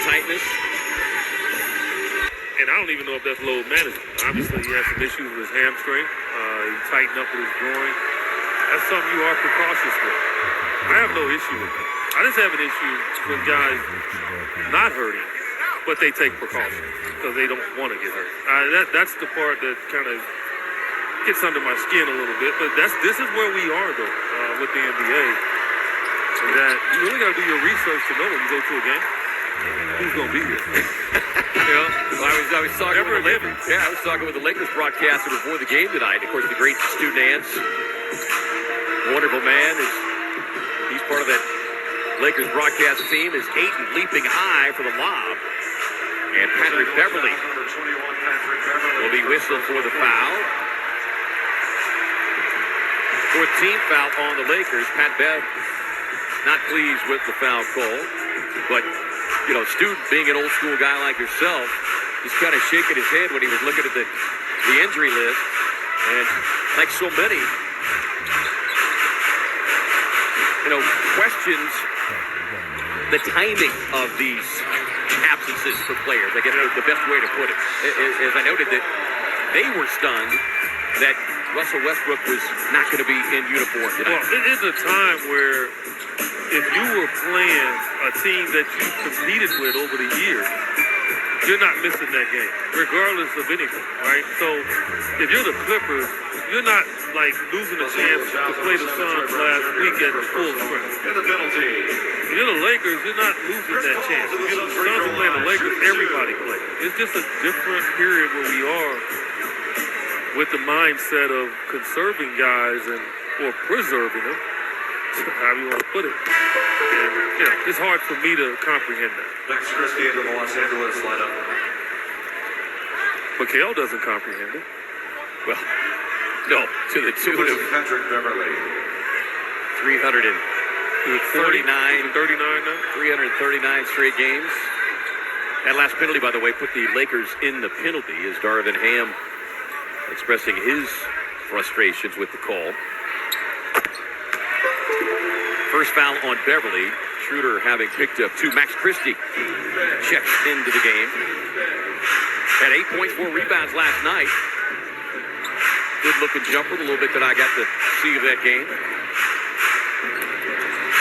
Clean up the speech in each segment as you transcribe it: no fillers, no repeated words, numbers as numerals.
tightness. And I don't even know if that's load management. Obviously, he has some issues with his hamstring. He tightened up with his groin. That's something you are precautious with. I have no issue with it. I just have an issue with guys not hurting, but they take precautions because they don't want to get hurt. That's the part that kind of gets under my skin a little bit. But this is where we are, though, with the NBA. That you really got to do your research to know when you go to a game who's going to be here. Well, I was talking with the Lakers. Yeah, I was talking with the Lakers broadcaster before the game tonight. Of course, the great Stu Nance, wonderful man. He's part of that Lakers broadcast team. Is Ayton leaping high for the lob, and Patrick Beverly will be whistled for the foul. Fourth team foul on the Lakers. Pat Bev not pleased with the foul call, but. You know, Stu, being an old school guy like yourself, he's kind of shaking his head when he was looking at the injury list. And like so many, questions the timing of these absences for players. I guess the best way to put it. As I noted that they were stunned that Russell Westbrook was not going to be in uniform tonight. Well, it is a time where if you were playing a team that you competed with over the years, you're not missing that game, regardless of anything, right? So if you're the Clippers, you're not like losing a chance to play the Suns last week at full strength. If you're the Lakers, you're not losing that chance. If you're the Suns are playing the Lakers, everybody plays. It's just a different period where we are with the mindset of conserving guys or preserving them. However you want to put it. And, it's hard for me to comprehend that. Next, Christie into the Los Angeles lineup. Mikhail doesn't comprehend it. Well, no, to the tune of Patrick Beverly. 339 straight games. That last penalty, by the way, put the Lakers in the penalty as Darvin Ham expressing his frustrations with the call. First foul on Beverly. Schroeder having picked up two. Max Christie checks into the game. Had 8 points, 4 rebounds last night. Good looking jumper, the little bit that I got to see of that game.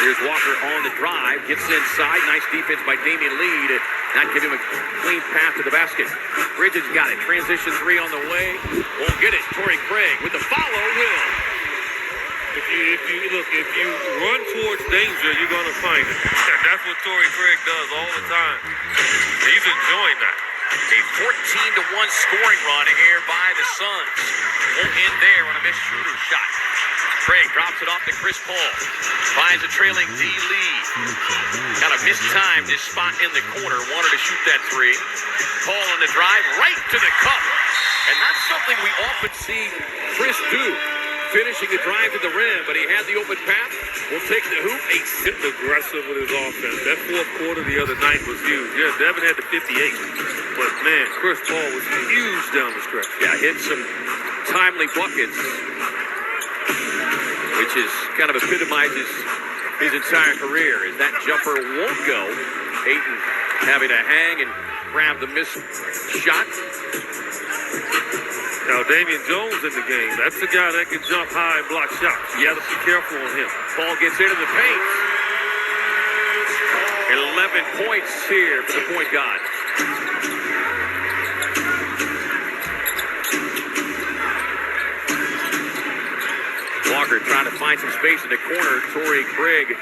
Here's Walker on the drive. Gets inside. Nice defense by Damian Lee to not give him a clean path to the basket. Bridges got it. Transition 3 on the way. Won't get it. Torrey Craig with the follow will. If you run towards danger, you're going to find it. And that's what Torrey Craig does all the time. He's enjoying that. A 14-1 scoring run here by the Suns. Won't end there on a missed Schroeder shot. Craig drops it off to Chris Paul. Finds a trailing D. Lee. Kind of mistimed his spot in the corner. Wanted to shoot that three. Paul on the drive right to the cup. And that's something we often see Chris do. Finishing the drive to the rim, but he had the open path. Will take the hoop. He's aggressive with his offense. That fourth quarter the other night was huge. Yeah, Devin had the 58. But, man, Chris Paul was huge down the stretch. Yeah, hit some timely buckets, which is kind of epitomizes his entire career. As that jumper won't go, Ayton having to hang and grab the missed shot. Now, Damian Jones in the game. That's the guy that can jump high and block shots. You got to be careful on him. Paul gets into the paint. 11 points here for the point guard. Walker trying to find some space in the corner. Torrey Craig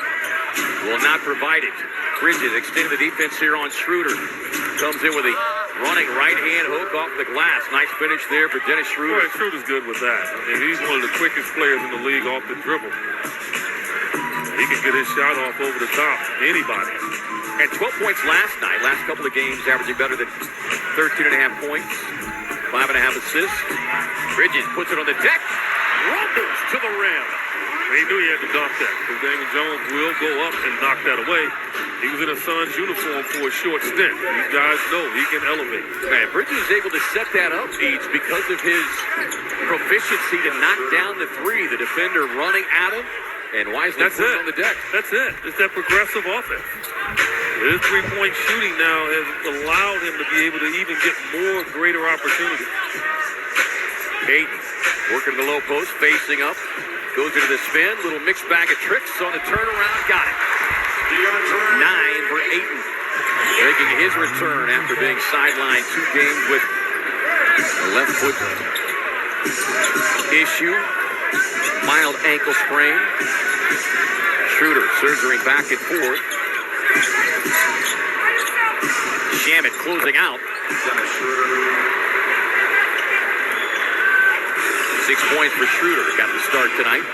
will not provide it. Bridges extended the defense here on Schroeder. Comes in with a running right-hand hook off the glass. Nice finish there for Dennis Schroeder. Boy, Schroeder's good with that. I mean, he's one of the quickest players in the league off the dribble. He can get his shot off over the top. Anybody. Had 12 points last night. Last couple of games averaging better than 13.5 points. 5.5 assists. Bridges puts it on the deck. Rumbles to the rim. He knew he had to dunk that because Damian Jones will go up and knock that away. He was in a Suns uniform for a short stint. These guys know he can elevate. Man, Bridges is able to set that up, Eats, because of his proficiency to knock down the three. The defender running at him, and Wisely puts it on the deck. That's it. It's that progressive offense. His three-point shooting now has allowed him to be able to even get more greater opportunities. Payton working the low post, facing up. Goes into the spin. Little mixed bag of tricks on the turnaround. Got it. 9 for Ayton. Making his return after being sidelined 2 games with a left foot issue. Mild ankle sprain. Schroeder surgering back and forth. Shamet closing out. 6 points for Schroeder. Got the start tonight.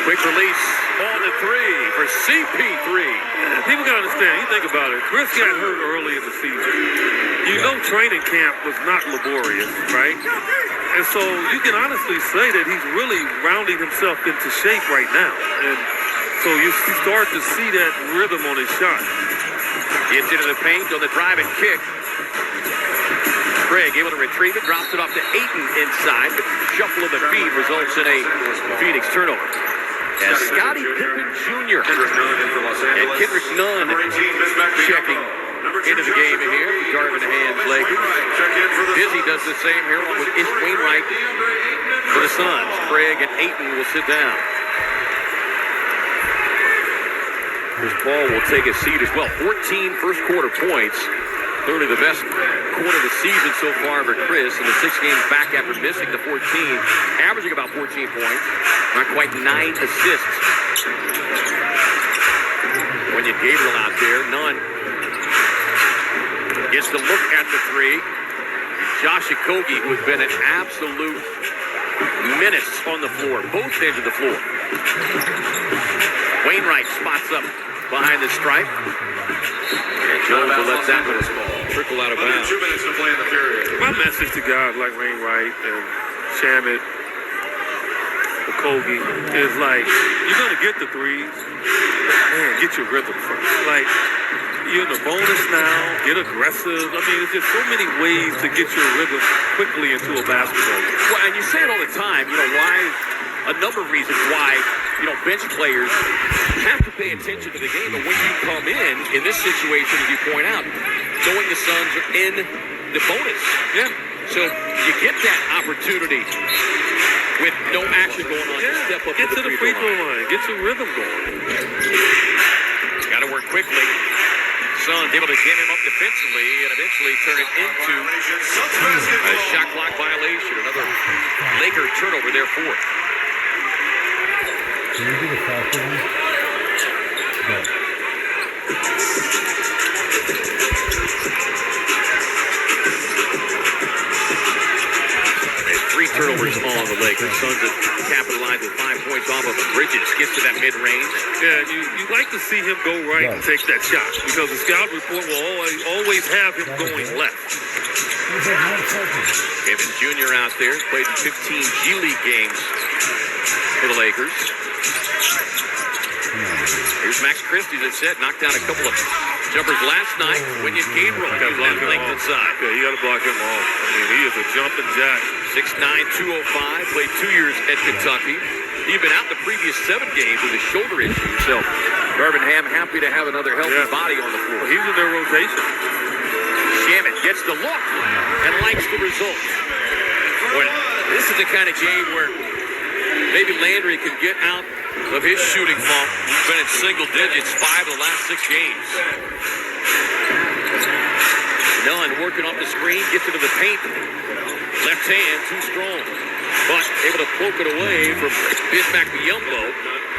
Quick release on the 3 for CP3. People got to understand, you think about it, Chris got hurt early in the season. You know training camp was not laborious, right? And so you can honestly say that he's really rounding himself into shape right now. And so you start to see that rhythm on his shot. Gets into the paint on the drive and kick. Craig able to retrieve it, drops it off to Ayton inside. The shuffle of the feet results in a Phoenix turnover. As Scottie Pippen Jr. and Kendrick Nunn checking into the game here for Darvin Ham's Lakers. Busy does the same here with Ish Wainwright for the Suns. Craig and Ayton will sit down. Chris Paul will take a seat as well. 14 first quarter points. Clearly the best quarter of the season so far for Chris in the 6 games back after missing the 14, averaging about 14 points, not quite 9 assists. When you Gabriel out there, Nunn gets the look at the 3. Josh Okogie, who has been an absolute menace on the floor, both ends of the floor. Wainwright spots up behind the stripe. And Jones will let that one trickle out of bounds. 2 minutes to play in the period. My message to guys like Wainwright and Shamet, Okogie, is like, you're going to get the threes. Man, get your rhythm first. Like, you're in the bonus now, get aggressive. I mean, there's just so many ways to get your rhythm quickly into a basketball game. Well, and you say it all the time, why, a number of reasons why, bench players have to pay attention to the game. But when you come in this situation, as you point out, knowing the Suns are in the bonus. Yeah. So you get that opportunity with no action going on. Yeah. Step up Get to the free throw line. Get your rhythm going. Got to work quickly. Suns able to get him up defensively and eventually turn it into a shot clock violation. Another Laker turnover there for it. Can you do the faster one? No. 3 turnovers on the Lakers. Suns have capitalized with 5 points off of Bridges. Gets to that mid-range. Yeah, you like to see him go right and take that shot because the scout report will always have him going left. Evans Jr. out there. Played in 15 G League games for the Lakers. Here's Max Christie, as I said, knocked down a couple of jumpers last night. Winion Gabriel using that length inside. Yeah, you got to block him off. I mean, he is a jumping jack. 6'9", 205, played 2 years at Kentucky. He'd been out the previous 7 games with a shoulder issue, so Darvin Ham happy to have another healthy body on the floor. He's in their rotation. Shamet gets the look and likes the result. Boy, this is the kind of game where maybe Landry can get out of his shooting funk. He's been in single digits 5 of the last 6 games. Nunn working off the screen, gets into the paint. Left hand, too strong. But able to poke it away from Bismack Biyombo.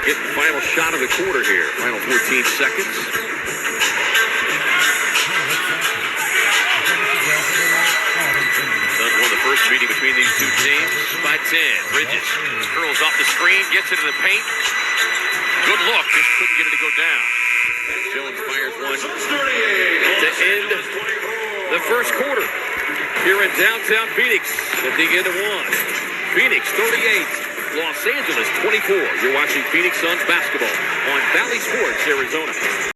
Getting the final shot of the quarter here. Final 14 seconds. Suns won the first meeting between these two teams by 10. Bridges curls off the screen, gets into the paint. Good look, just couldn't get it to go down. Jones fires one to end the first quarter here in downtown Phoenix at the end of 1. Phoenix 38, Los Angeles 24. You're watching Phoenix Suns basketball on Valley Sports, Arizona.